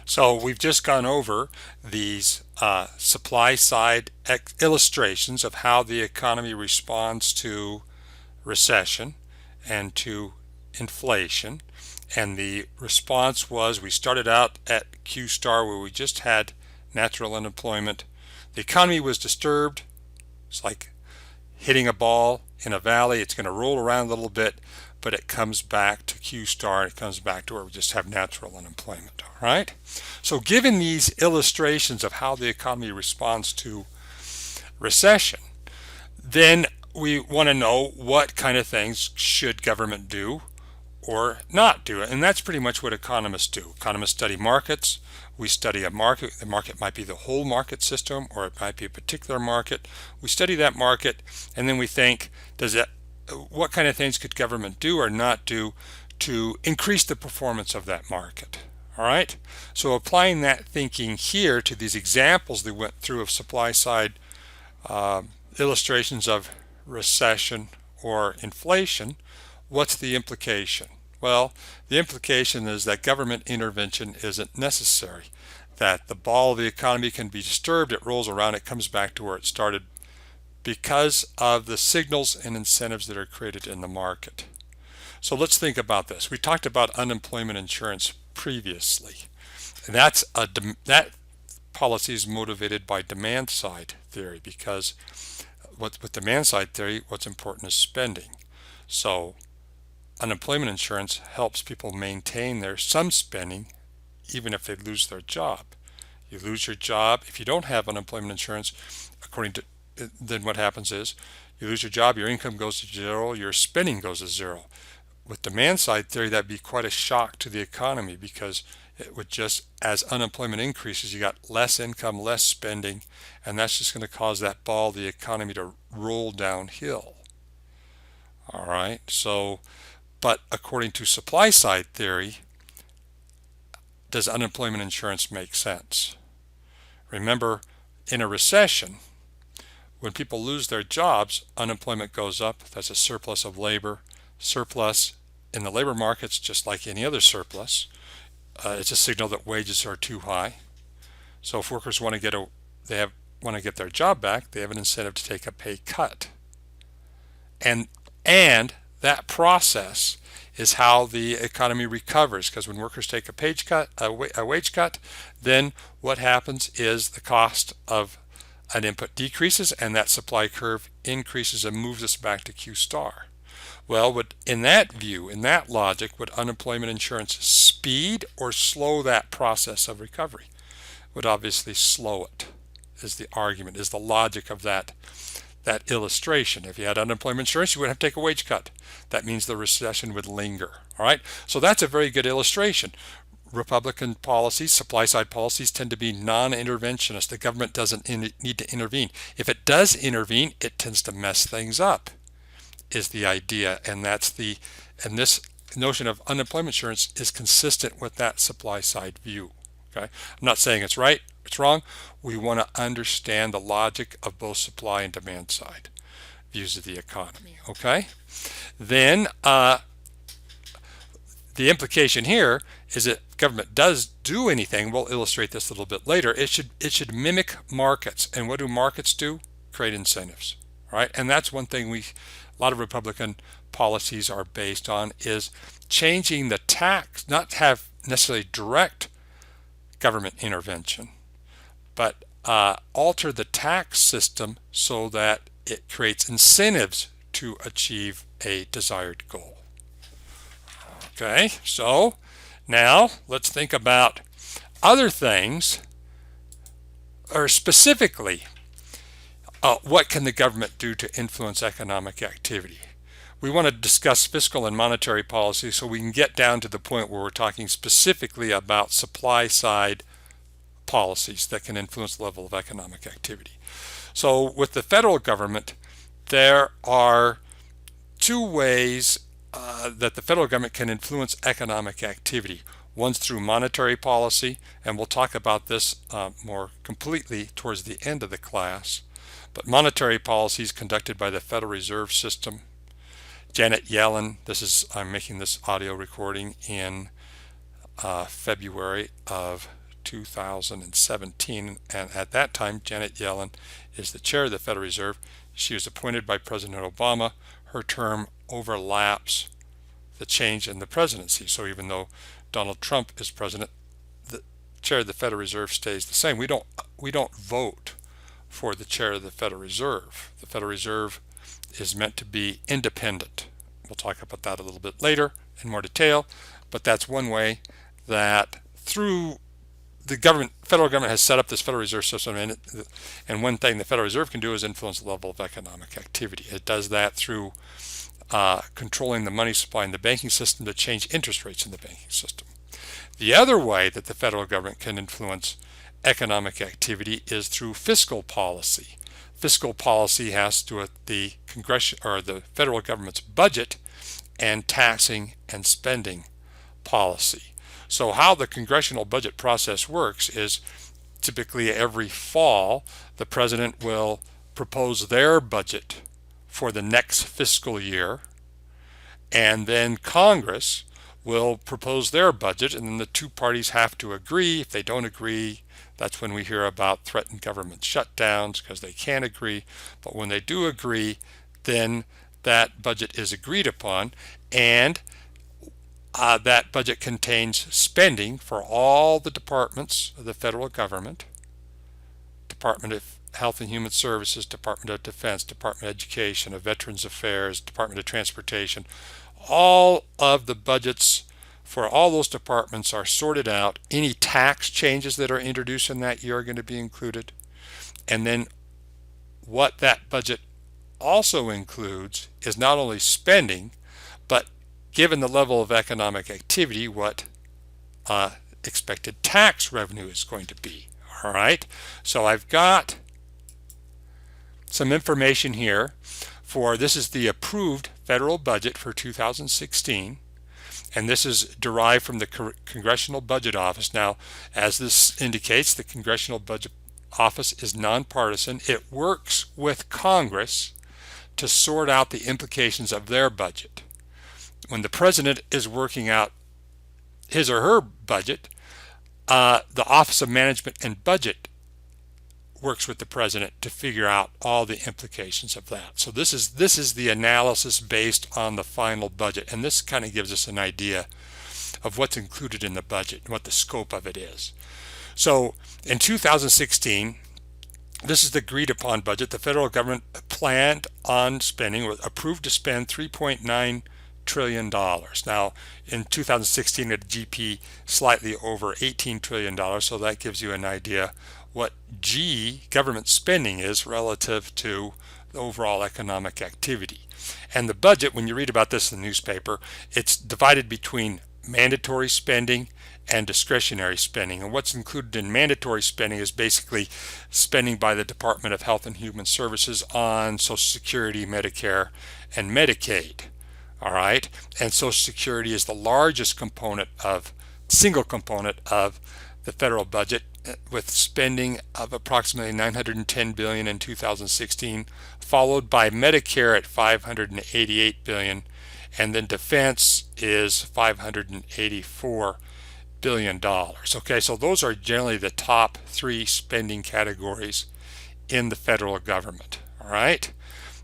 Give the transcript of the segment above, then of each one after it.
So we've just gone over these supply side illustrations of how the economy responds to recession and to inflation. And the response was, we started out at Q star where we just had natural unemployment. The economy was disturbed. It's like hitting a ball in a valley. It's going to roll around a little bit, but it comes back to Q star. It comes back to where we just have natural unemployment. All right. So given these illustrations of how the economy responds to recession, then we want to know what kind of things should government do or not do it. And that's pretty much what economists do. Economists study markets. We study a market. The market might be the whole market system, or it might be a particular market. We study that market, and then we think, what kind of things could government do or not do to increase the performance of that market? All right. So applying that thinking here to these examples they went through of supply side illustrations of recession or inflation, what's the implication? Well, the implication is that government intervention isn't necessary, that the ball of the economy can be disturbed, it rolls around, it comes back to where it started because of the signals and incentives that are created in the market. So let's think about this. We talked about unemployment insurance previously. And that policy is motivated by demand side theory, because with demand side theory, what's important is spending. So unemployment insurance helps people maintain some spending even if they lose their job. You lose your job. If you don't have unemployment insurance, then what happens is you lose your job, your income goes to zero, your spending goes to zero. With demand side theory, that'd be quite a shock to the economy, because it would just, as unemployment increases, you got less income, less spending, and that's just going to cause that ball of the economy to roll downhill. All right, so, but according to supply side theory, does unemployment insurance make sense? Remember, in a recession, when people lose their jobs, unemployment goes up. That's a surplus of labor. Surplus in the labor markets, just like any other surplus, it's a signal that wages are too high. So if workers want to get their job back, they have an incentive to take a pay cut. And that process is how the economy recovers, because when workers take a wage cut, then what happens is the cost of an input decreases and that supply curve increases and moves us back to Q star. Well, in that view, in that logic, would unemployment insurance speed or slow that process of recovery? Would obviously slow it, is the argument, is the logic of that illustration. If you had unemployment insurance, you wouldn't have to take a wage cut. That means the recession would linger. All right, so that's a very good illustration. Republican policies, supply side policies, tend to be non-interventionist. The government doesn't need to intervene. If it does intervene, it tends to mess things up, is the idea. And this notion of unemployment insurance is consistent with that supply side view. Okay, I'm not saying it's right, it's wrong. We want to understand the logic of both supply and demand side views of the economy. Okay, then the implication here is that government does do anything. We'll illustrate this a little bit later. It should mimic markets. And what do markets do? Create incentives. All right, and that's one thing a lot of Republican policies are based on, is changing the tax, not have necessarily direct government intervention, but alter the tax system so that it creates incentives to achieve a desired goal. Okay, so now let's think about other things, or specifically, what can the government do to influence economic activity? We want to discuss fiscal and monetary policy so we can get down to the point where we're talking specifically about supply side policies that can influence the level of economic activity. So with the federal government, there are two ways that the federal government can influence economic activity. One's through monetary policy, and we'll talk about this more completely towards the end of the class. But monetary policy is conducted by the Federal Reserve System. Janet Yellen, I'm making this audio recording in February of 2017, and at that time Janet Yellen is the chair of the Federal Reserve. She was appointed by President Obama. Her term overlaps the change in the presidency, so even though Donald Trump is president, the chair of the Federal Reserve stays the same. We don't vote for the chair of the Federal Reserve. The Federal Reserve is meant to be independent. We'll talk about that a little bit later in more detail, but that's one way that through the federal government has set up this Federal Reserve system, and one thing the Federal Reserve can do is influence the level of economic activity. It does that through controlling the money supply in the banking system to change interest rates in the banking system. The other way that the federal government can influence economic activity is through fiscal policy. Fiscal policy has to do with the the federal government's budget and taxing and spending policy. So how the congressional budget process works is typically every fall the president will propose their budget for the next fiscal year, and then Congress will propose their budget, and then the two parties have to agree. If they don't agree, that's when we hear about threatened government shutdowns because they can't agree. But when they do agree, then that budget is agreed upon, and that budget contains spending for all the departments of the federal government: Department of Health and Human Services, Department of Defense, Department of Education, of Veterans Affairs, Department of Transportation. All of the budgets for all those departments are sorted out. Any tax changes that are introduced in that year are going to be included. And then what that budget also includes is not only spending, but given the level of economic activity, what expected tax revenue is going to be. All right, so I've got some information here for, this is the approved federal budget for 2016, and this is derived from the Congressional Budget Office. Now, as this indicates, the Congressional Budget Office is nonpartisan. It works with Congress to sort out the implications of their budget. When the president is working out his or her budget, the Office of Management and Budget works with the president to figure out all the implications of that. So this is the analysis based on the final budget, and this kind of gives us an idea of what's included in the budget and what the scope of it is. So in 2016, this is the agreed upon budget. The federal government planned on spending, was approved to spend $3.9 trillion. Now in 2016 at GP slightly over $18 trillion, so that gives you an idea what government spending is relative to the overall economic activity. And the budget, when you read about this in the newspaper, it's divided between mandatory spending and discretionary spending. And what's included in mandatory spending is basically spending by the Department of Health and Human Services on Social Security, Medicare, and Medicaid. All right, and Social Security is the largest single component of the federal budget, with spending of approximately $910 billion in 2016, followed by Medicare at $588 billion, and then defense is $584 billion. Okay, so those are generally the top three spending categories in the federal government. All right,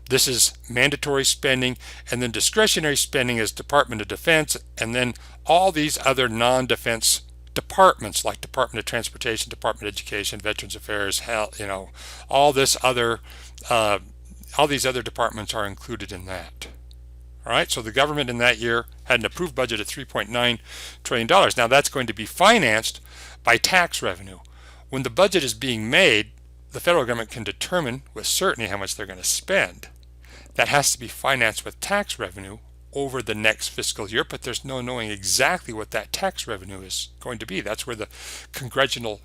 this is mandatory spending, and then discretionary spending is Department of Defense, and then all these other non-defense departments like Department of Transportation, Department of Education, Veterans Affairs, Health, all these other departments are included in that. All right, so the government in that year had an approved budget of $3.9 trillion. Now that's going to be financed by tax revenue. When the budget is being made, the federal government can determine with certainty how much they're going to spend. That has to be financed with tax revenue over the next fiscal year, but there's no knowing exactly what that tax revenue is going to be. That's where the congressional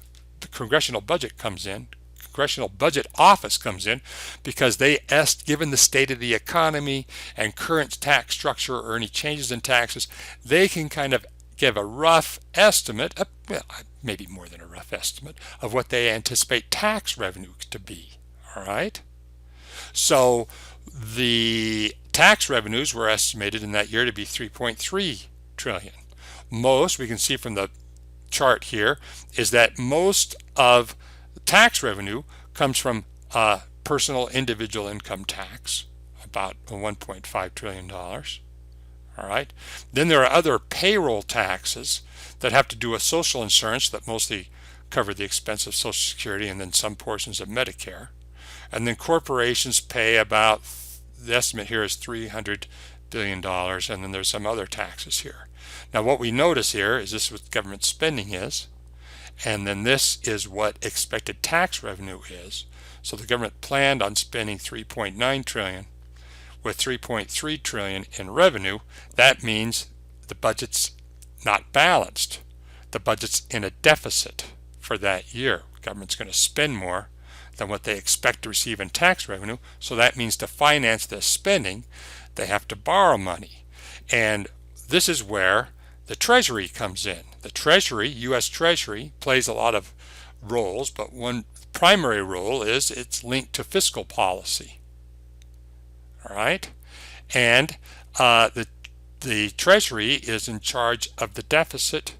budget comes in. Congressional Budget Office comes in, because they given the state of the economy and current tax structure or any changes in taxes, they can kind of give a rough estimate, maybe more than a rough estimate, of what they anticipate tax revenue to be. All right, so the tax revenues were estimated in that year to be $3.3 trillion. Most, we can see from the chart here is that most of tax revenue comes from personal individual income tax, about $1.5 trillion. All right. Then there are other payroll taxes that have to do with social insurance that mostly cover the expense of Social Security and then some portions of Medicare. And then corporations pay about, the estimate here is $300 billion, and then there's some other taxes here. Now what we notice here is this is what government spending is, and then this is what expected tax revenue is. So the government planned on spending $3.9 trillion with $3.3 trillion in revenue. That means the budget's not balanced. The budget's in a deficit for that year. Government's going to spend more than what they expect to receive in tax revenue, so that means to finance this spending they have to borrow money. And this is where the Treasury comes in. The Treasury, U.S. Treasury, plays a lot of roles, but one primary role is it's linked to fiscal policy. All right? And the Treasury is in charge of the deficit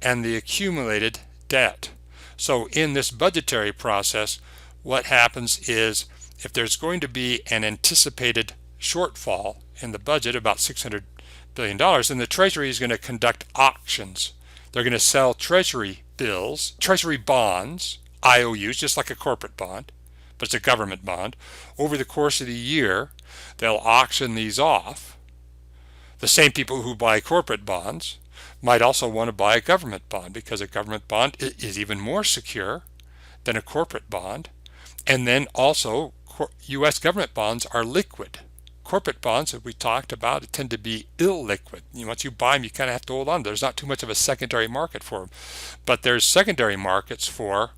and the accumulated debt. So in this budgetary process, what happens is if there's going to be an anticipated shortfall in the budget, about $600 billion, then the Treasury is going to conduct auctions. They're going to sell Treasury bills, Treasury bonds, IOUs, just like a corporate bond, but it's a government bond. Over the course of the year, they'll auction these off. The same people who buy corporate bonds might also want to buy a government bond, because a government bond is even more secure than a corporate bond. And then also U.S. government bonds are liquid. Corporate bonds that we talked about tend to be illiquid. Once you buy them, you kind of have to hold on. There's not too much of a secondary market for them. But there's secondary markets for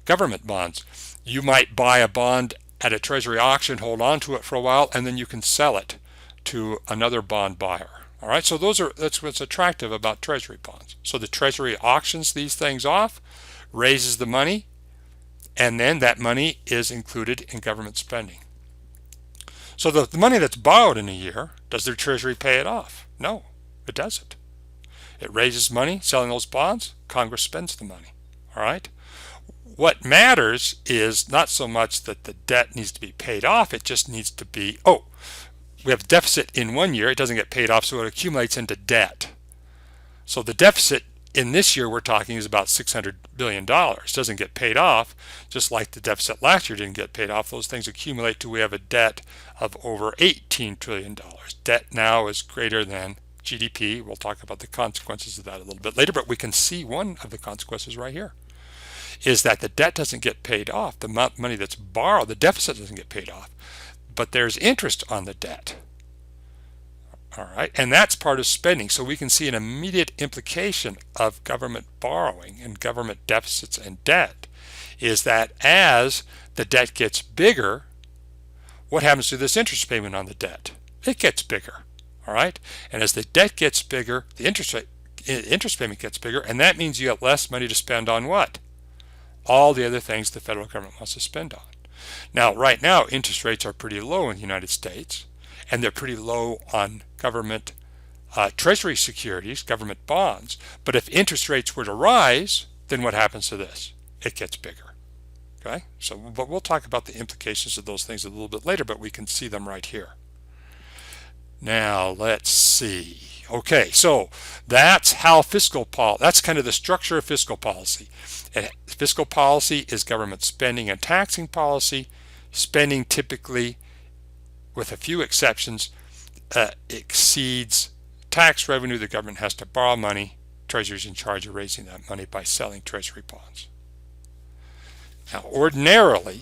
government bonds. You might buy a bond at a Treasury auction, hold on to it for a while, and then you can sell it to another bond buyer. All right, so that's what's attractive about Treasury bonds. So the Treasury auctions these things off, raises the money, and then that money is included in government spending. So the money that's borrowed in a year, does the Treasury pay it off? No, it doesn't. It raises money, selling those bonds, Congress spends the money. All right? What matters is not so much that the debt needs to be paid off, it just needs to be, we have a deficit in one year, it doesn't get paid off, so it accumulates into debt. So the deficit in this year we're talking is about $600 billion. It doesn't get paid off, just like the deficit last year didn't get paid off. Those things accumulate till we have a debt of over $18 trillion. Debt now is greater than GDP. We'll talk about the consequences of that a little bit later, but we can see one of the consequences right here is that the debt doesn't get paid off. The amount of money that's borrowed, the deficit doesn't get paid off, but there's interest on the debt. All right, and that's part of spending. So we can see an immediate implication of government borrowing and government deficits and debt is that as the debt gets bigger, what happens to this interest payment on the debt? It gets bigger. All right, and as the debt gets bigger, the interest payment gets bigger, and that means you have less money to spend on what? All the other things the federal government wants to spend on. Now, right now, interest rates are pretty low in the United States, and they're pretty low on government treasury securities, government bonds. But if interest rates were to rise, then what happens to this? It gets bigger. Okay, so but we'll talk about the implications of those things a little bit later, but we can see them right here. Now let's see. Okay, so that's how that's kind of the structure of fiscal policy. And fiscal policy is government spending and taxing policy. Spending typically, with a few exceptions, exceeds tax revenue. The government has to borrow money. Treasury's in charge of raising that money by selling treasury bonds. Now, ordinarily,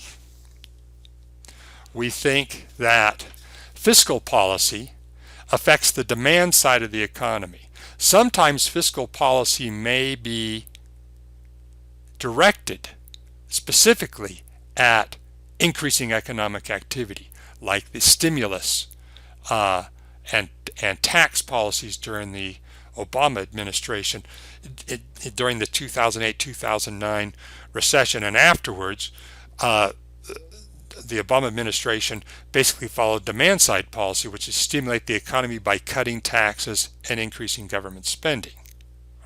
we think that fiscal policy affects the demand side of the economy. Sometimes fiscal policy may be directed specifically at increasing economic activity, like the stimulus and tax policies during the Obama administration, during the 2008-2009 recession and afterwards. The Obama administration basically followed demand side policy, which is stimulate the economy by cutting taxes and increasing government spending.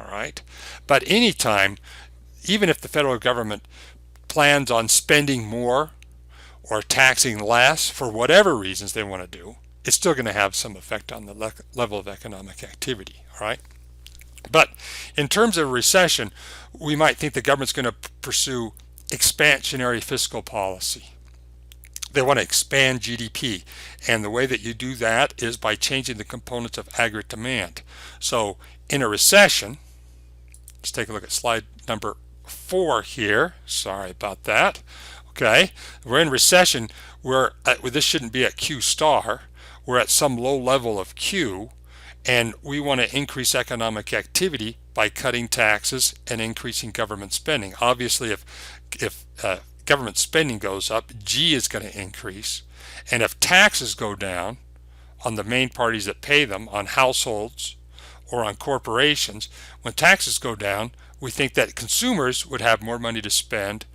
All right. But anytime, even if the federal government plans on spending more or taxing less for whatever reasons they want to do, it's still going to have some effect on the level of economic activity. All right. But in terms of recession, we might think the government's going to pursue expansionary fiscal policy. They want to expand GDP, and the way that you do that is by changing the components of aggregate demand. So in a recession, let's take a look at slide number 4 here. Sorry about that. Okay, we're in recession. This shouldn't be at Q star. We're at some low level of Q, and we want to increase economic activity by cutting taxes and increasing government spending. Obviously, if government spending goes up, G is going to increase, and if taxes go down on the main parties that pay them, on households or on corporations, when taxes go down, we think that consumers would have more money to spend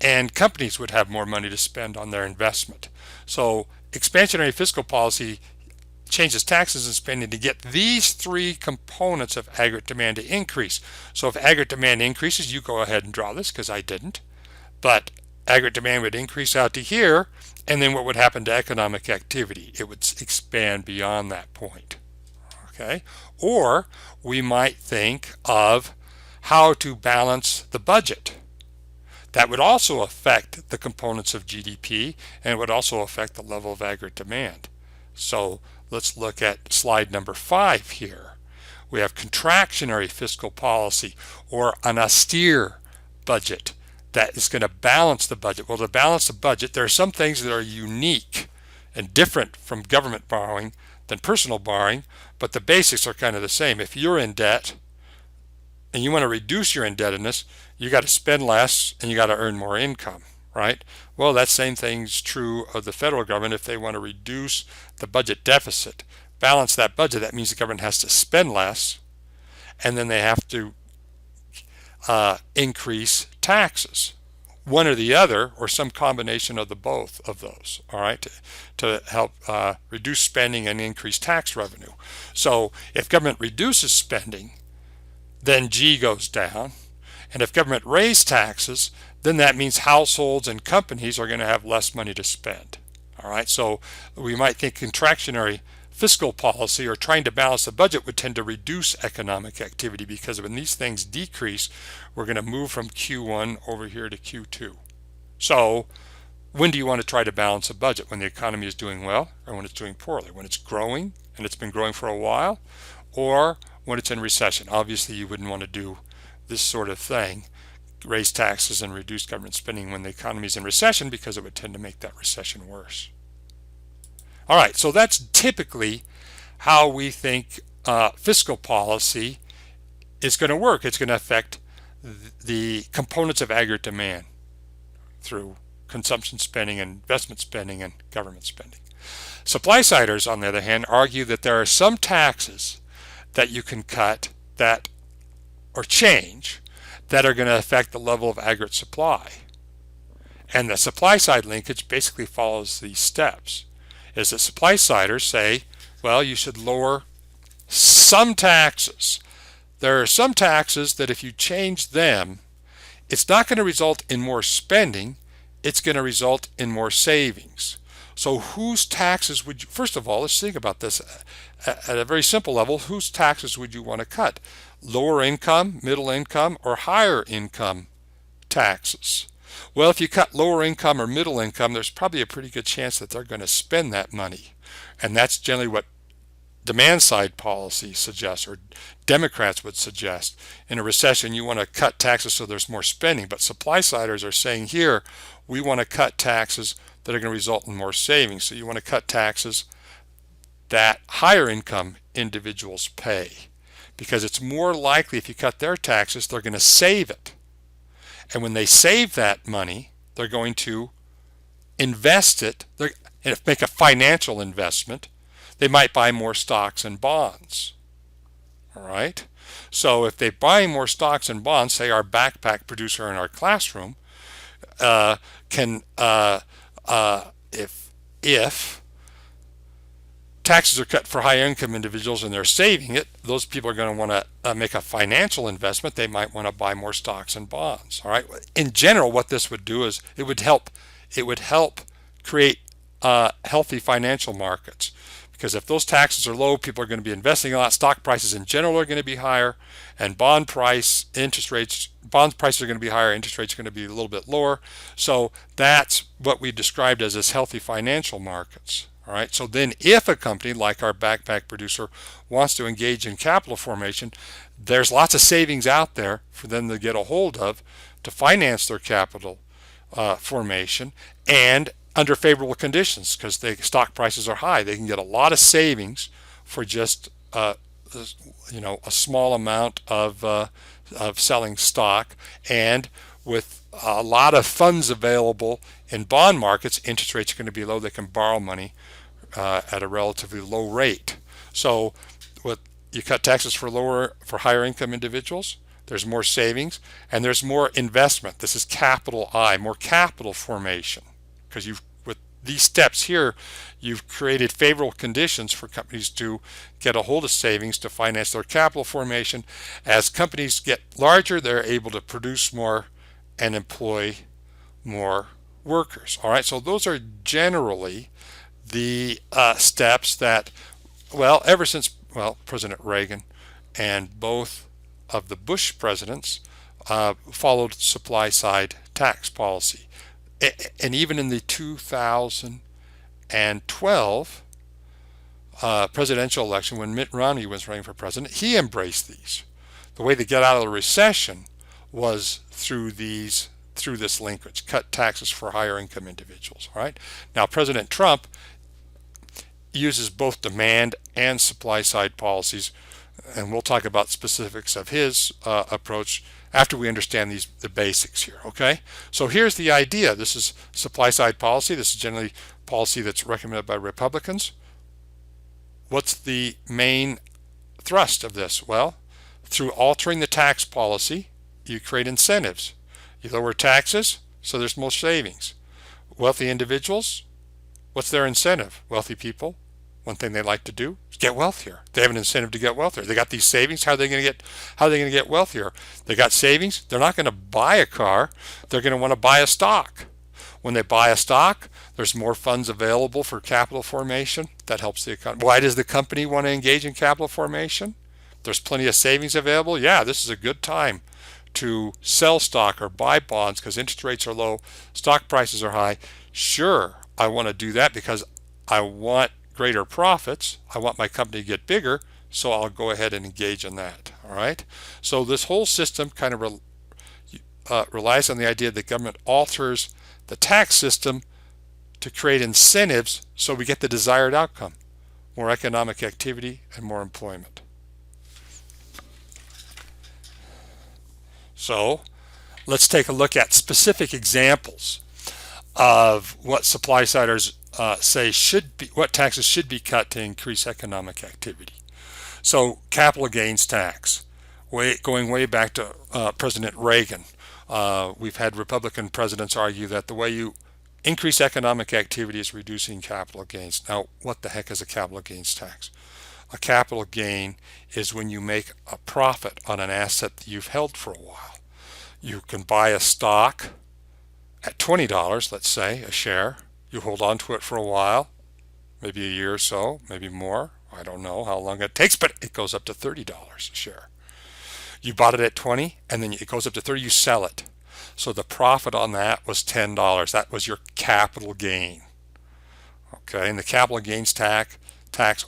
and companies would have more money to spend on their investment. So expansionary fiscal policy changes taxes and spending to get these 3 components of aggregate demand to increase. So if aggregate demand increases, you go ahead and draw this because I didn't, but aggregate demand would increase out to here, and then what would happen to economic activity? It would expand beyond that point. Okay? Or we might think of how to balance the budget. That would also affect the components of GDP, and it would also affect the level of aggregate demand. So let's look at slide number 5 here. We have contractionary fiscal policy, or an austere budget that is going to balance the budget. Well, to balance the budget, there are some things that are unique and different from government borrowing than personal borrowing, but the basics are kind of the same. If you're in debt and you want to reduce your indebtedness, you got to spend less and you got to earn more income, right? Well, that same thing's true of the federal government. If they want to reduce the budget deficit, balance that budget, that means the government has to spend less, and then they have to increase taxes, one or the other, or some combination of the both of those, all right, to help reduce spending and increase tax revenue. So if government reduces spending, then G goes down, and if government raises taxes, then that means households and companies are going to have less money to spend. All right, so we might think contractionary fiscal policy or trying to balance the budget would tend to reduce economic activity, because when these things decrease, we're going to move from Q1 over here to Q2. So when do you want to try to balance a budget? When the economy is doing well, or when it's doing poorly? When it's growing, and it's been growing for a while, or when it's in recession? Obviously you wouldn't want to do this sort of thing, raise taxes and reduce government spending when the economy is in recession, because it would tend to make that recession worse. All right, so that's typically how we think fiscal policy is going to work. It's going to affect the components of aggregate demand through consumption spending and investment spending and government spending. Supply-siders, on the other hand, argue that there are some taxes that you can cut that or change that are going to affect the level of aggregate supply. And the supply-side linkage basically follows these steps. Is that supply-siders say, well, you should lower some taxes. There are some taxes that if you change them, it's not going to result in more spending, it's going to result in more savings. So whose taxes would you, first of all, let's think about this at a very simple level, whose taxes would you want to cut? Lower income, middle income, or higher income taxes? Well, if you cut lower income or middle income, there's probably a pretty good chance that they're going to spend that money. And that's generally what demand side policy suggests, or Democrats would suggest. In a recession, you want to cut taxes so there's more spending. But supply-siders are saying here, we want to cut taxes that are going to result in more savings. So you want to cut taxes that higher income individuals pay, because it's more likely if you cut their taxes, they're going to save it. And when they save that money, they're going to invest it, and make a financial investment. They might buy more stocks and bonds. All right? So if they buy more stocks and bonds, say our backpack producer in our classroom, if taxes are cut for high income individuals and they're saving it, those people are going to want to make a financial investment. They might want to buy more stocks and bonds. All right. In general, what this would do is it would help create healthy financial markets, because if those taxes are low, people are going to be investing a lot. Stock prices in general are going to be higher, and bond prices are going to be higher. Interest rates are going to be a little bit lower. So that's what we described as healthy financial markets. All right. So then if a company like our backpack producer wants to engage in capital formation, there's lots of savings out there for them to get a hold of to finance their capital formation, and under favorable conditions, because the stock prices are high. They can get a lot of savings for just a small amount of selling stock, and with a lot of funds available in bond markets, interest rates are going to be low. They can borrow money at a relatively low rate. So you cut taxes for higher income individuals, there's more savings, and there's more investment. This is capital I, more capital formation, because with these steps here, you've created favorable conditions for companies to get a hold of savings to finance their capital formation. As companies get larger, they're able to produce more and employ more workers. All right, so those are generally the steps that, ever since President Reagan and both of the Bush presidents followed supply side tax policy. And even in the 2012 presidential election, when Mitt Romney was running for president, he embraced these. The way to get out of the recession was through this linkage, cut taxes for higher income individuals. All right. Now, President Trump uses both demand and supply side policies, and we'll talk about specifics of his approach after we understand the basics here. Okay, so here's the idea. This is supply side policy. This is generally policy that's recommended by Republicans. What's the main thrust of this? Well, through altering the tax policy, you create incentives. You lower taxes, so there's more savings. Wealthy individuals, what's their incentive? Wealthy people, one thing they like to do is get wealthier. They have an incentive to get wealthier. They got these savings. How are they going to get wealthier? They got savings. They're not going to buy a car. They're going to want to buy a stock. When they buy a stock, there's more funds available for capital formation. That helps the economy. Why does the company want to engage in capital formation? There's plenty of savings available. Yeah, this is a good time to sell stock or buy bonds because interest rates are low, stock prices are high. Sure, I want to do that because I want greater profits. I want my company to get bigger, so I'll go ahead and engage in that. All right. So this whole system kind of relies on the idea that government alters the tax system to create incentives so we get the desired outcome: more economic activity and more employment. So let's take a look at specific examples of what supply-siders say what taxes should be cut to increase economic activity. So capital gains tax, going way back to President Reagan. We've had Republican presidents argue that the way you increase economic activity is reducing capital gains. Now, what the heck is a capital gains tax? A capital gain is when you make a profit on an asset that you've held for a while. You can buy a stock at $20, let's say, a share. You hold on to it for a while, maybe a year or so, maybe more. I don't know how long it takes, but it goes up to $30 a share. You bought it at 20, and then it goes up to 30, you sell it. So the profit on that was $10. That was your capital gain. Okay, and the capital gains tax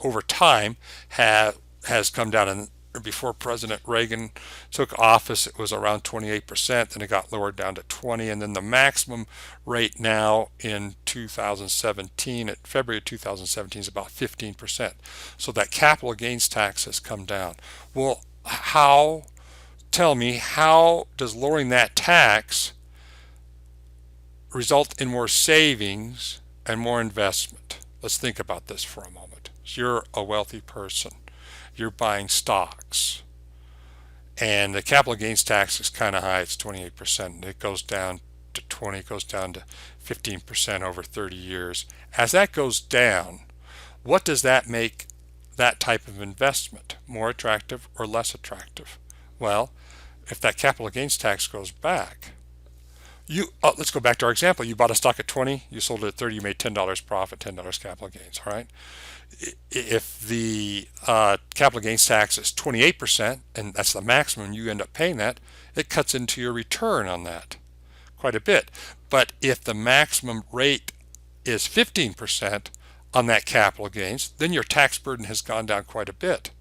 over time has come down. And before President Reagan took office, it was around 28%, then it got lowered down to 20, and then the maximum rate now in 2017, at February of 2017, is about 15%. So that capital gains tax has come down. Well, tell me, how does lowering that tax result in more savings and more investment? Let's think about this for a moment. So you're a wealthy person. You're buying stocks, and the capital gains tax is kind of high. It's 28%. It goes down to 20, goes down to 15% over 30 years. As that goes down, what does that make that type of investment more attractive or less attractive? Well, if that capital gains tax goes back, let's go back to our example. You bought a stock at 20, you sold it at 30, you made $10 profit, $10 capital gains. All right. If the capital gains tax is 28%, and that's the maximum, you end up paying that, it cuts into your return on that quite a bit. But if the maximum rate is 15% on that capital gains, then your tax burden has gone down quite a bit.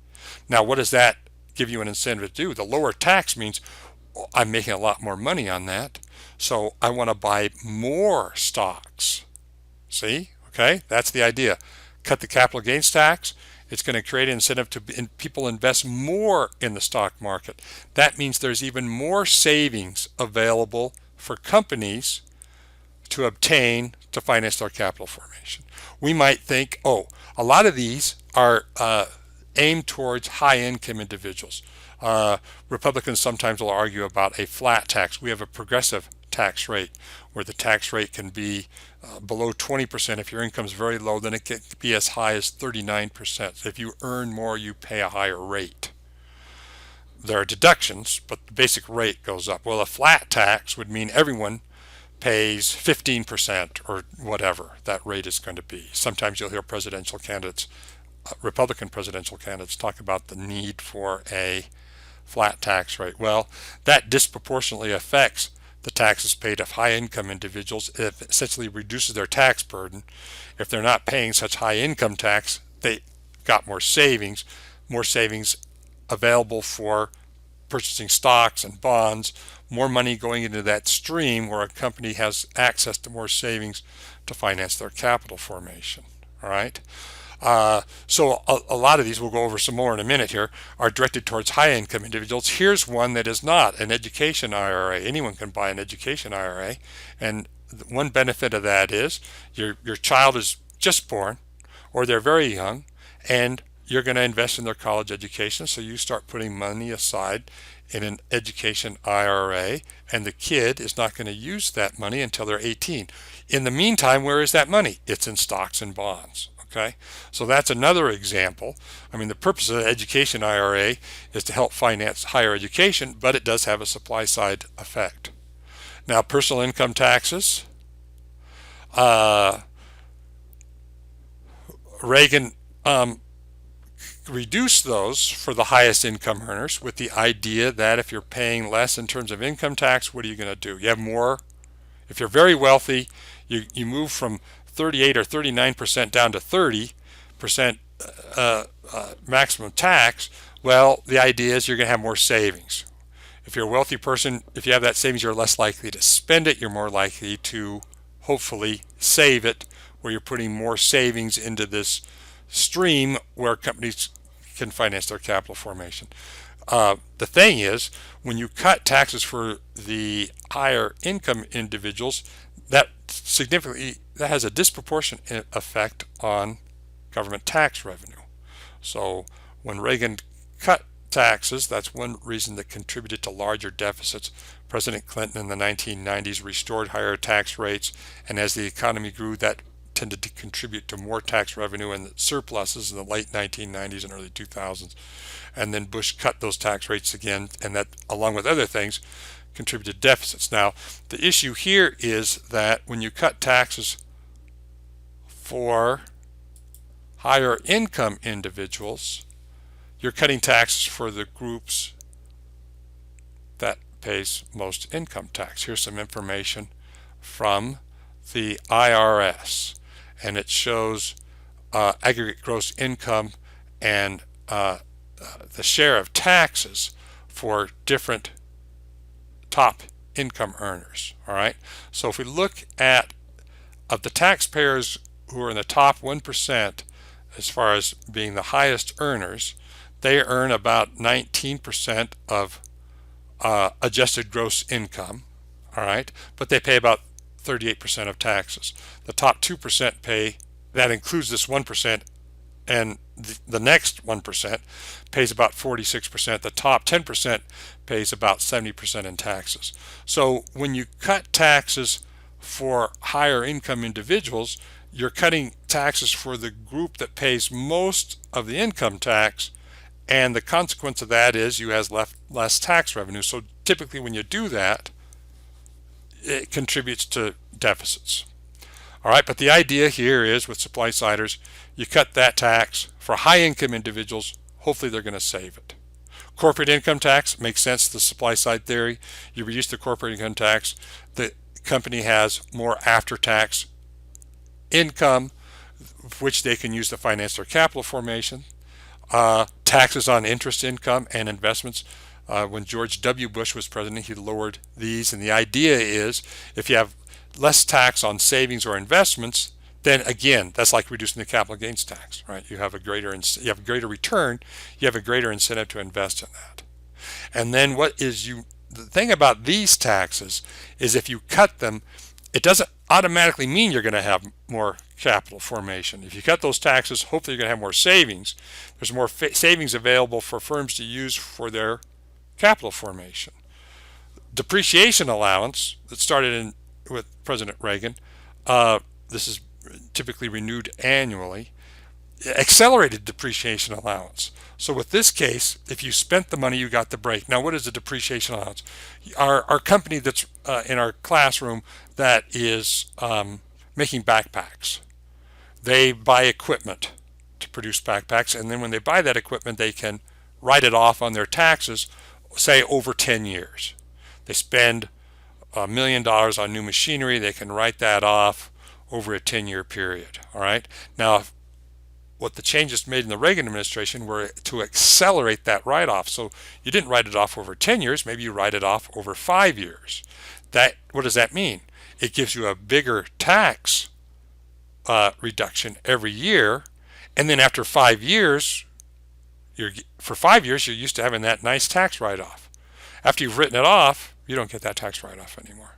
Now, what does that give you an incentive to do? The lower tax means I'm making a lot more money on that, so I want to buy more stocks. See? Okay, that's the idea. Cut the capital gains tax. It's going to create an incentive to people invest more in the stock market. That means there's even more savings available for companies to obtain to finance their capital formation. We might think, oh, a lot of these are aimed towards high income individuals. Republicans sometimes will argue about a flat tax. We have a progressive tax rate where the tax rate can be below 20%. If your income is very low, then it can be as high as 39%. If you earn more, you pay a higher rate. There are deductions, but the basic rate goes up. Well, a flat tax would mean everyone pays 15% or whatever that rate is going to be. Sometimes you'll hear presidential candidates, Republican presidential candidates, talk about the need for a flat tax rate. Well, that disproportionately affects the taxes paid of high income individuals. It essentially reduces their tax burden. If they're not paying such high income tax, they got more savings available for purchasing stocks and bonds, more money going into that stream where a company has access to more savings to finance their capital formation. All right. So a lot of these, we'll go over some more in a minute here, are directed towards high income individuals. Here's one that is not an education IRA. Anyone can buy an education IRA, and one benefit of that is your child is just born or they're very young, and you're going to invest in their college education, so you start putting money aside in an education IRA, and the kid is not going to use that money until they're 18. In the meantime, where is that money? It's in stocks and bonds. Okay, so that's another example. I mean, the purpose of the education IRA is to help finance higher education, but it does have a supply side effect. Now, personal income taxes. Reagan reduced those for the highest income earners with the idea that if you're paying less in terms of income tax, what are you going to do? You have more. If you're very wealthy, you move from 38 or 39% down to 30% maximum tax. Well, the idea is you're going to have more savings. If you're a wealthy person, if you have that savings, you're less likely to spend it. You're more likely to hopefully save it, where you're putting more savings into this stream where companies can finance their capital formation. The thing is, when you cut taxes for the higher income individuals, that has a disproportionate effect on government tax revenue. So when Reagan cut taxes, that's one reason that contributed to larger deficits. President Clinton in the 1990s restored higher tax rates, and as the economy grew, that tended to contribute to more tax revenue and surpluses in the late 1990s and early 2000s. And then Bush cut those tax rates again, and that, along with other things, contributed deficits. Now, the issue here is that when you cut taxes for higher income individuals, you're cutting taxes for the groups that pays most income tax. Here's some information from the IRS, and it shows aggregate gross income and the share of taxes for different top income earners. All right, so if we look at of the taxpayers who are in the top 1% as far as being the highest earners, they earn about 19% of adjusted gross income. All right, but they pay about 38% of taxes. The top 2% pay, that includes this 1%, and the next 1% pays about 46%. The top 10% pays about 70% in taxes. So when you cut taxes for higher income individuals, you're cutting taxes for the group that pays most of the income tax, and the consequence of that is you have less tax revenue. So typically when you do that, it contributes to deficits. All right, but the idea here is with supply siders, you cut that tax for high income individuals. Hopefully they're going to save it. Corporate income tax makes sense, the supply side theory. You reduce the corporate income tax, the company has more after tax income, which they can use to finance their capital formation. Taxes on interest income and investments. When George W. Bush was president, he lowered these, and the idea is if you have less tax on savings or investments, then again, that's like reducing the capital gains tax, right? You have a greater return, you have a greater incentive to invest in that. And then the thing about these taxes is if you cut them, it doesn't automatically mean you're going to have more capital formation. If you cut those taxes, hopefully you're going to have more savings. There's more savings available for firms to use for their capital formation. Depreciation allowance that started with President Reagan, this is typically renewed annually, accelerated depreciation allowance. So with this case, if you spent the money, you got the break. Now, what is a depreciation allowance? Our company that's in our classroom that is making backpacks, they buy equipment to produce backpacks, and then when they buy that equipment, they can write it off on their taxes, say over 10 years. They spend $1 million on new machinery, they can write that off over a 10-year period. All right. Now, what the changes made in the Reagan administration were to accelerate that write-off. So you didn't write it off over 10 years, maybe you write it off over 5 years. What does that mean? It gives you a bigger tax reduction every year, and then after 5 years, you're used to having that nice tax write-off. After you've written it off, you don't get that tax write-off anymore.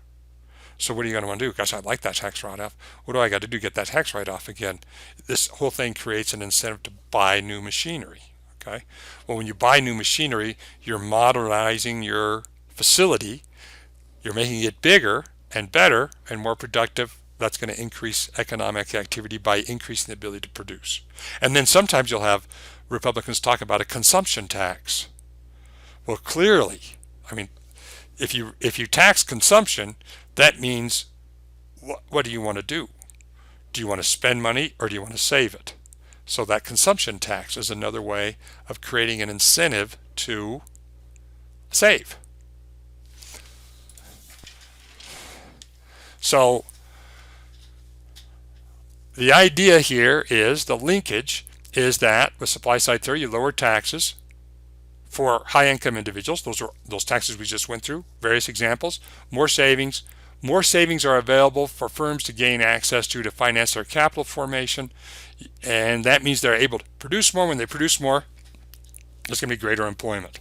So what are you going to want to do? Gosh, I like that tax write-off. What do I got to do to get that tax write-off again? This whole thing creates an incentive to buy new machinery. Okay. Well, when you buy new machinery, you're modernizing your facility. You're making it bigger and better and more productive. That's going to increase economic activity by increasing the ability to produce. And then sometimes you'll have Republicans talk about a consumption tax. Well, clearly, I mean, if you tax consumption, that means what do you want to do? Do you want to spend money or do you want to save it? So that consumption tax is another way of creating an incentive to save. So the idea here is the linkage is that with supply side theory, you lower taxes for high income individuals. Those are those taxes we just went through, various examples. More savings are available for firms to gain access to finance their capital formation, and that means they're able to produce more. When they produce more, there's going to be greater employment.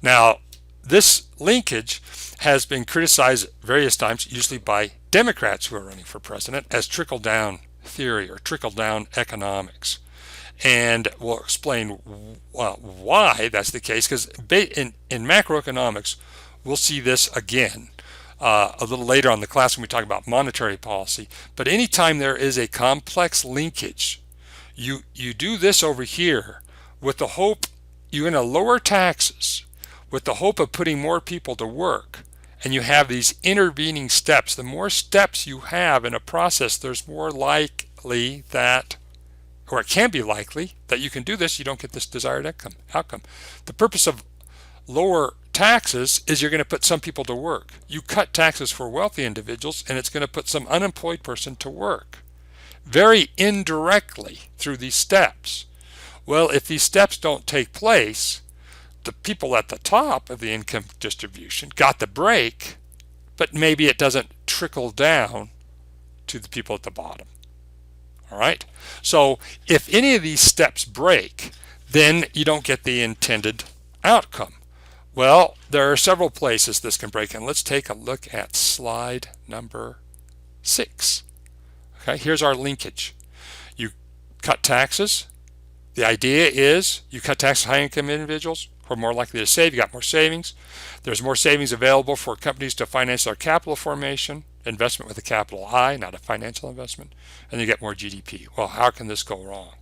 Now, this linkage has been criticized various times, usually by Democrats who are running for president, as trickle-down theory or trickle-down economics. And we'll explain why that's the case, because in macroeconomics, we'll see this again a little later on in the class when we talk about monetary policy. But anytime there is a complex linkage, you do this over here with the hope you're going to lower taxes with the hope of putting more people to work, and you have these intervening steps. The more steps you have in a process, there's more likely that, or it can be likely that you can do this, you don't get this desired outcome. The purpose of lower taxes is you're going to put some people to work. You cut taxes for wealthy individuals and it's going to put some unemployed person to work, very indirectly through these steps. Well, if these steps don't take place, the people at the top of the income distribution got the break, but maybe it doesn't trickle down to the people at the bottom. All right. So if any of these steps break, then you don't get the intended outcome. Well, there are several places this can break, and let's take a look at slide number 6. Okay, here's our linkage. You cut taxes. The idea is you cut taxes to high-income individuals who are more likely to save. You got more savings. There's more savings available for companies to finance their capital formation, investment with a capital I, not a financial investment, and you get more GDP. Well, how can this go wrong?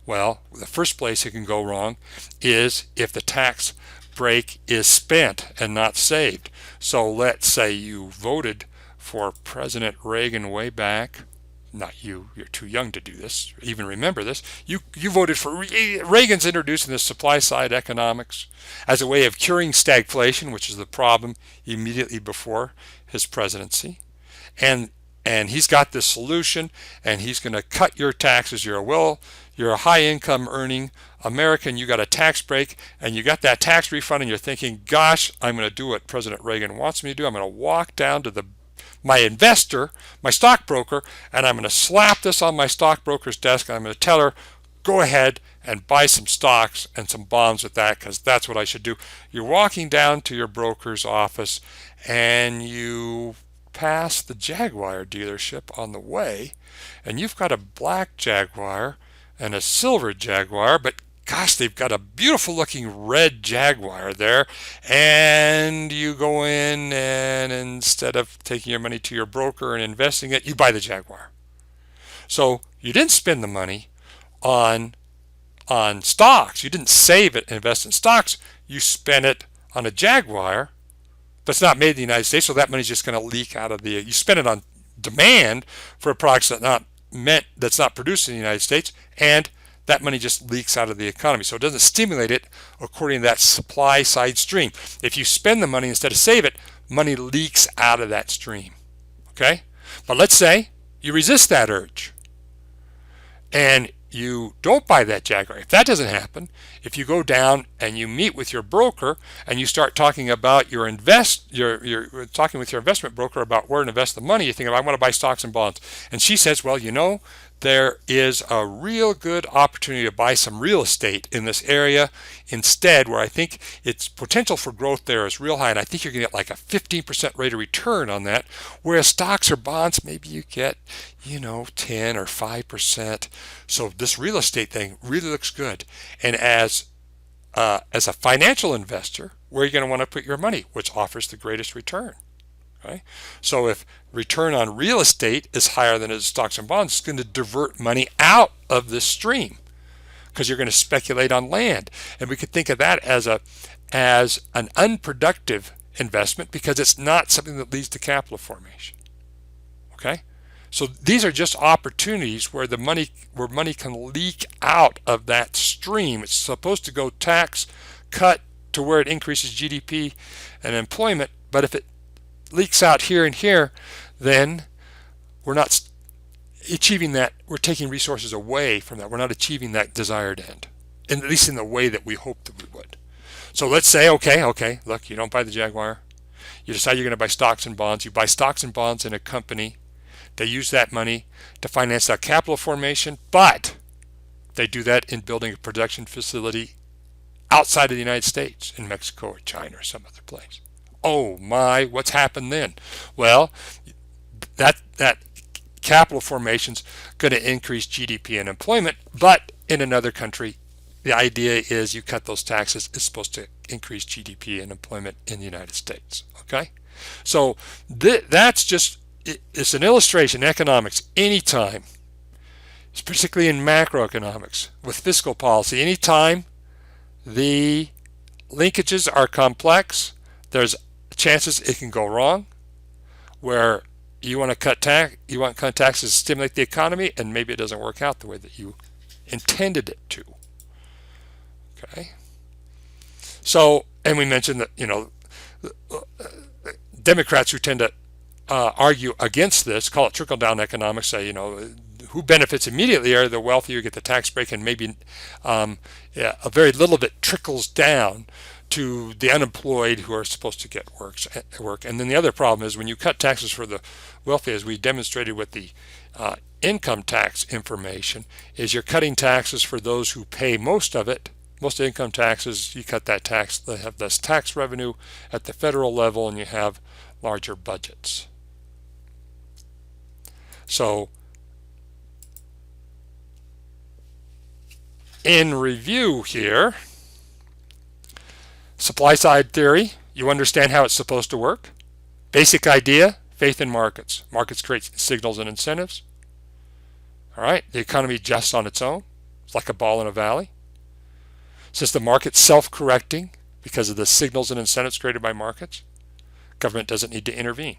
Well, the first place it can go wrong is if the tax break is spent and not saved. So let's say you voted for President Reagan way back. Not you, you're too young to do this, even remember this. You voted for Reagan's introducing the supply side economics as a way of curing stagflation, which is the problem immediately before his presidency. And he's got this solution, and he's going to cut your taxes. You're a high income earning American, you got a tax break, and you got that tax refund, and you're thinking, gosh, I'm going to do what President Reagan wants me to do. I'm going to walk down to my investor, my stockbroker, and I'm going to slap this on my stockbroker's desk, and I'm going to tell her, go ahead and buy some stocks and some bonds with that, because that's what I should do. You're walking down to your broker's office, and you pass the Jaguar dealership on the way, and you've got a black Jaguar and a silver Jaguar, but gosh, they've got a beautiful looking red Jaguar there, and you go in, and instead of taking your money to your broker and investing it, you buy the Jaguar. So you didn't spend the money on stocks. You didn't save it and invest in stocks. You spent it on a Jaguar that's not made in the United States, so that money's just going to leak out of you spend it on demand for a product that's not produced in the United States, and that money just leaks out of the economy. So it doesn't stimulate it according to that supply side stream. If you spend the money instead of save it, money leaks out of that stream. Okay? But let's say you resist that urge and you don't buy that Jaguar. If that doesn't happen, if you go down and you meet with your broker and you start talking about you're talking with your investment broker about where to invest the money, you think, I want to buy stocks and bonds. And she says, well, there is a real good opportunity to buy some real estate in this area instead, where I think its potential for growth there is real high, and I think you're going to get like a 15% rate of return on that, whereas stocks or bonds, maybe you get 10 or 5%. So this real estate thing really looks good. And as a financial investor, where are you going to want to put your money? Which offers the greatest return? Right? So if return on real estate is higher than stocks and bonds, it's going to divert money out of this stream because you're going to speculate on land. And we could think of that as an unproductive investment because it's not something that leads to capital formation. Okay? So these are just opportunities where money can leak out of that stream. It's supposed to go tax cut to where it increases GDP and employment, but if it leaks out here and here, then we're not achieving that. We're taking resources away from that. We're not achieving that desired end, at least in the way that we hoped that we would. So let's say, okay, look, you don't buy the Jaguar. You decide you're going to buy stocks and bonds. You buy stocks and bonds in a company. They use that money to finance that capital formation, but they do that in building a production facility outside of the United States, in Mexico or China or some other place. Oh my, what's happened then? Well, that capital formation's going to increase GDP and employment, but in another country, the idea is you cut those taxes, it's supposed to increase GDP and employment in the United States. Okay? So that's just, it's an illustration in economics anytime, particularly in macroeconomics with fiscal policy, anytime the linkages are complex, there's chances it can go wrong, where you want to cut taxes to stimulate the economy, and maybe it doesn't work out the way that you intended it to. Okay. So, and we mentioned that Democrats who tend to argue against this call it trickle-down economics. Say who benefits immediately are the wealthy who get the tax break, and maybe a very little of it trickles down to the unemployed who are supposed to get work. And then the other problem is when you cut taxes for the wealthy, as we demonstrated with the income tax information, is you're cutting taxes for those who pay most of it. Most income taxes, you cut that tax, they have less tax revenue at the federal level, and you have larger budgets. So in review here, supply side theory, you understand how it's supposed to work. Basic idea, Faith in markets. Markets create signals and incentives. All right, the economy adjusts on its own. It's like a ball in a valley. Since the market's self-correcting because of the signals and incentives created by markets, government doesn't need to intervene.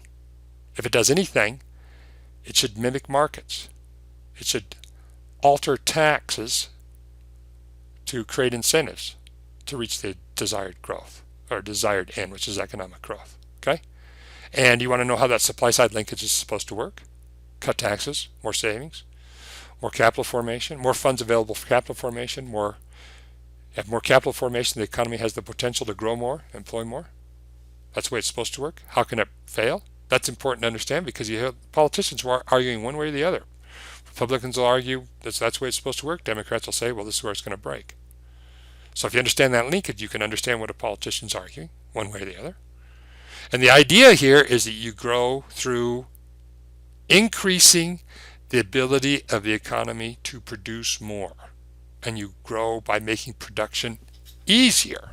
If it does anything, it should mimic markets. It should alter taxes to create incentives to reach the desired growth or desired end, which is economic growth. Okay? And you want to know how that supply side linkage is supposed to work? Cut taxes, more savings, more capital formation, more funds available for capital formation, have more capital formation, the economy has the potential to grow more, employ more. That's the way it's supposed to work. How can it fail? That's important to understand because you have politicians who are arguing one way or the other. Republicans will argue that's the way it's supposed to work. Democrats will say, well, this is where it's going to break. So if you understand that linkage, you can understand what a politician's arguing one way or the other. And the idea here is that you grow through increasing the ability of the economy to produce more. And you grow by making production easier.